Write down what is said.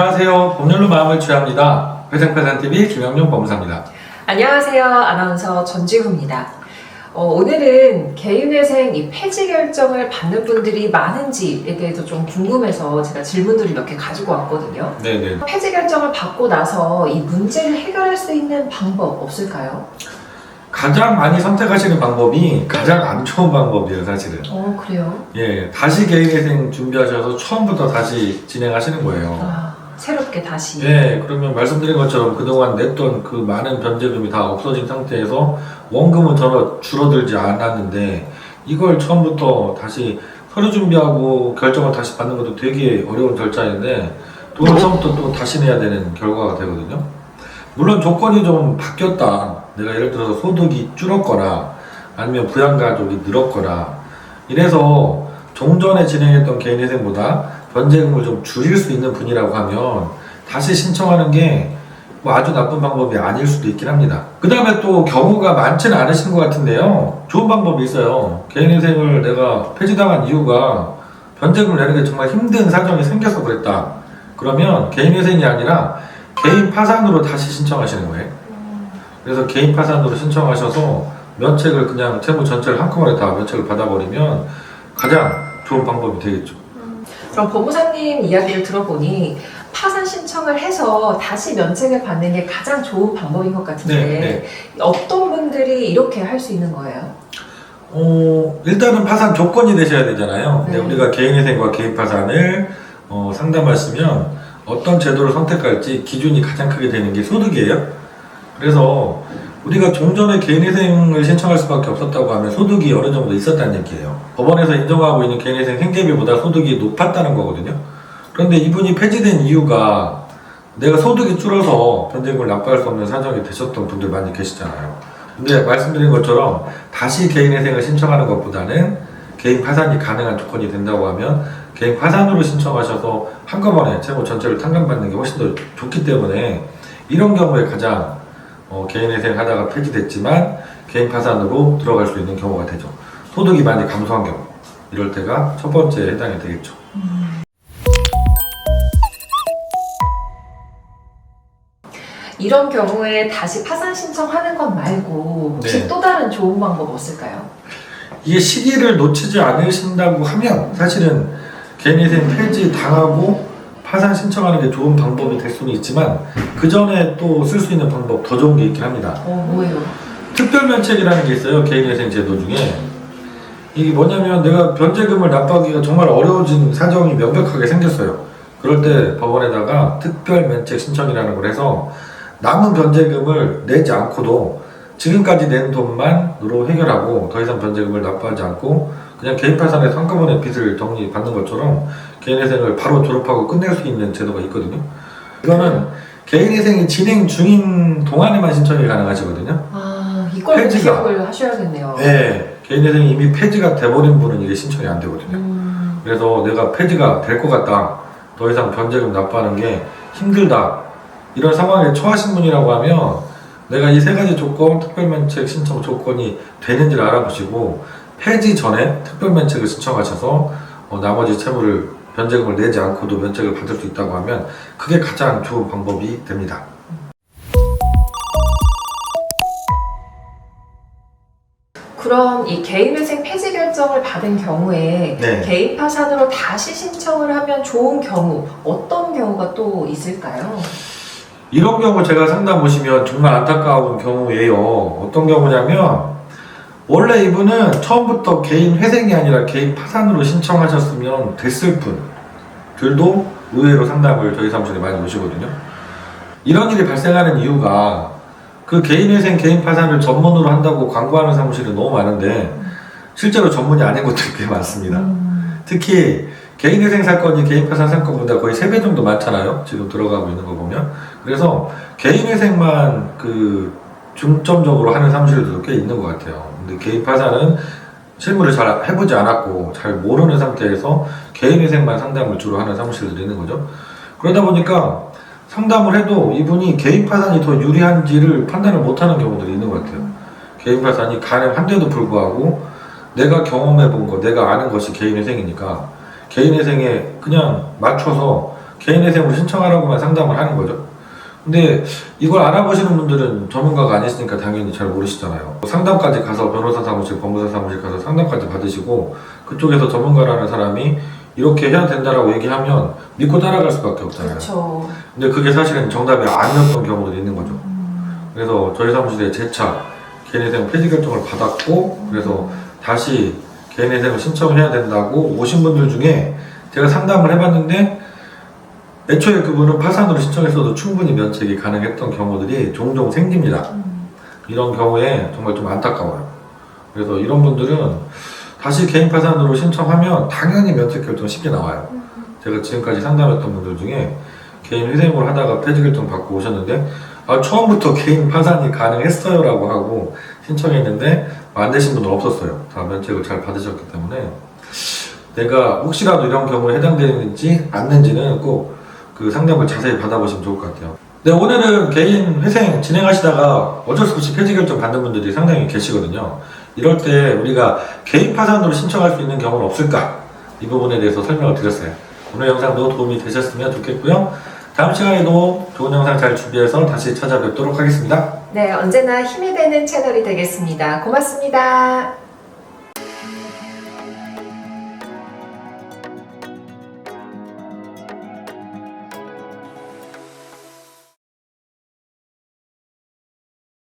안녕하세요. 법률로 마음을 취합니다. 회생패산TV 김영룡 법무사입니다. 안녕하세요. 아나운서 전지후입니다. 오늘은 개인회생 이 폐지 결정을 받는 분들이 많은지에 대해서 좀 궁금해서 제가 질문들을 몇 개 가지고 왔거든요. 네네. 폐지 결정을 받고 나서 이 문제를 해결할 수 있는 방법 없을까요? 가장 많이 선택하시는 방법이 가장 안 좋은 방법이에요, 사실은. 그래요? 예, 다시 개인회생 준비하셔서 처음부터 다시 진행하시는 거예요. 새롭게 다시. 예, 그러면 말씀드린 것처럼 그동안 냈던 그 많은 변제금이 다 없어진 상태에서 원금은 전혀 줄어들지 않았는데 이걸 처음부터 다시 서류 준비하고 결정을 다시 받는 것도 되게 어려운 절차인데 돈을 처음부터 또 다시 내야 되는 결과가 되거든요. 물론 조건이 좀 바뀌었다. 내가 예를 들어서 소득이 줄었거나 아니면 부양가족이 늘었거나 이래서 종전에 진행했던 개인회생보다 변제금을 좀 줄일 수 있는 분이라고 하면 다시 신청하는 게 뭐 아주 나쁜 방법이 아닐 수도 있긴 합니다. 그 다음에 또 경우가 많지는 않으신 것 같은데요. 좋은 방법이 있어요. 개인회생을 내가 폐지당한 이유가 변제금을 내는 게 정말 힘든 사정이 생겨서 그랬다. 그러면 개인회생이 아니라 개인 파산으로 다시 신청하시는 거예요. 그래서 개인 파산으로 신청하셔서 면책을 그냥 채무 전체를 한꺼번에 다 면책을 받아버리면 가장 좋은 방법이 되겠죠. 그럼 법무사님 이야기를 들어보니 파산 신청을 해서 다시 면책을 받는 게 가장 좋은 방법인 것 같은데 네. 어떤 분들이 이렇게 할 수 있는 거예요? 일단은 파산 조건이 되셔야 되잖아요. 네. 근데 우리가 개인회생과 개인 파산을 상담하시면 어떤 제도를 선택할지 기준이 가장 크게 되는 게 소득이에요. 그래서 우리가 종전에 개인회생을 신청할 수밖에 없었다고 하면 소득이 어느 정도 있었다는 얘기예요. 법원에서 인정하고 있는 개인회생 생계비보다 소득이 높았다는 거거든요. 그런데 이분이 폐지된 이유가 내가 소득이 줄어서 변제금을 납부할 수 없는 사정이 되셨던 분들 많이 계시잖아요. 근데 말씀드린 것처럼 다시 개인회생을 신청하는 것보다는 개인 파산이 가능한 조건이 된다고 하면 개인 파산으로 신청하셔서 한꺼번에 채무 전체를 탕감받는 게 훨씬 더 좋기 때문에 이런 경우에 가장 개인회생 하다가 폐지됐지만 개인 파산으로 들어갈 수 있는 경우가 되죠. 소득이 많이 감소한 경우 이럴 때가 첫 번째에 해당이 되겠죠. 이런 경우에 다시 파산 신청하는 것 말고 혹시 네. 또 다른 좋은 방법 없을까요? 이게 시기를 놓치지 않으신다고 하면 사실은 개인회생 폐지 당하고 파산 신청하는 게 좋은 방법이 될 수는 있지만 그 전에 또 쓸 수 있는 방법 더 좋은 게 있긴 합니다. 뭐예요? 특별면책이라는 게 있어요. 개인회생 제도 중에. 이게 뭐냐면 내가 변제금을 납부하기가 정말 어려워진 사정이 명백하게 생겼어요. 그럴 때 법원에다가 특별면책 신청이라는 걸 해서 남은 변제금을 내지 않고도 지금까지 낸 돈만으로 해결하고 더 이상 변제금을 납부하지 않고 그냥 개인 파산에서 한꺼번에 빚을 정리받는 것처럼 개인회생을 바로 졸업하고 끝낼 수 있는 제도가 있거든요. 이거는 개인회생이 진행 중인 동안에만 신청이 가능하시거든요. 이걸 폐지가. 기억을 하셔야겠네요. 네, 개인회생이 이미 폐지가 돼버린 분은 이게 신청이 안 되거든요. 그래서 내가 폐지가 될 것 같다, 더 이상 변제금 납부하는 게 힘들다, 이런 상황에 처하신 분이라고 하면 내가 이 세 가지 조건, 특별면책 신청 조건이 되는지를 알아보시고 폐지 전에 특별면책을 신청하셔서 나머지 채무를 변제금을 내지 않고도 면책을 받을 수 있다고 하면 그게 가장 좋은 방법이 됩니다. 그럼 이 개인회생 폐지 결정을 받은 경우에 네. 개인 파산으로 다시 신청을 하면 좋은 경우 어떤 경우가 또 있을까요? 이런 경우 제가 상담 보시면 정말 안타까운 경우예요. 어떤 경우냐면 원래 이분은 처음부터 개인 회생이 아니라 개인 파산으로 신청하셨으면 됐을 분들도 의외로 상담을 저희 사무실에 많이 오시거든요. 이런 일이 발생하는 이유가 그 개인 회생, 개인 파산을 전문으로 한다고 광고하는 사무실이 너무 많은데 실제로 전문이 아닌 것들이 꽤 많습니다. 특히 개인 회생 사건이 개인 파산 사건보다 거의 3배 정도 많잖아요. 지금 들어가고 있는 거 보면. 그래서 개인 회생만 중점적으로 하는 사무실들도 꽤 있는 것 같아요. 근데 개인 파산은 실무를 잘 해보지 않았고 잘 모르는 상태에서 개인 회생만 상담을 주로 하는 사무실들이 있는 거죠. 그러다 보니까 상담을 해도 이분이 개인 파산이 더 유리한지를 판단을 못하는 경우들이 있는 것 같아요. 개인 파산이 가능한데도 불구하고 내가 경험해본 거, 내가 아는 것이 개인 회생이니까 개인 회생에 그냥 맞춰서 개인회생으로 신청하라고만 상담을 하는 거죠. 근데 이걸 알아보시는 분들은 전문가가 아니시니까 당연히 잘 모르시잖아요. 상담까지 가서 변호사 사무실, 법무사 사무실 가서 상담까지 받으시고 그쪽에서 전문가라는 사람이 이렇게 해야 된다라고 얘기하면 믿고 따라갈 수밖에 없잖아요. 그렇죠. 근데 그게 사실은 정답이 아니었던 경우도 있는 거죠. 그래서 저희 사무실에 재차 개인회생 폐지 결정을 받았고 그래서 다시 개인회생을 신청해야 된다고 오신 분들 중에 제가 상담을 해봤는데 애초에 그분은 파산으로 신청했어도 충분히 면책이 가능했던 경우들이 종종 생깁니다. 이런 경우에 정말 좀 안타까워요. 그래서 이런 분들은 다시 개인 파산으로 신청하면 당연히 면책 결정 쉽게 나와요. 제가 지금까지 상담했던 분들 중에 개인 회생을 하다가 폐지 결정 받고 오셨는데 처음부터 개인 파산이 가능했어요 라고 하고 신청했는데 안 되신 분은 없었어요. 다 면책을 잘 받으셨기 때문에 내가 혹시라도 이런 경우에 해당되는지 않는지는 꼭 그 상담을 자세히 받아보시면 좋을 것 같아요. 네, 오늘은 개인 회생 진행하시다가 어쩔 수 없이 폐지 결정 받는 분들이 상당히 계시거든요. 이럴 때 우리가 개인 파산으로 신청할 수 있는 경우는 없을까? 이 부분에 대해서 설명을 드렸어요. 오늘 영상도 도움이 되셨으면 좋겠고요. 다음 시간에도 좋은 영상 잘 준비해서 다시 찾아뵙도록 하겠습니다. 네, 언제나 힘이 되는 채널이 되겠습니다. 고맙습니다.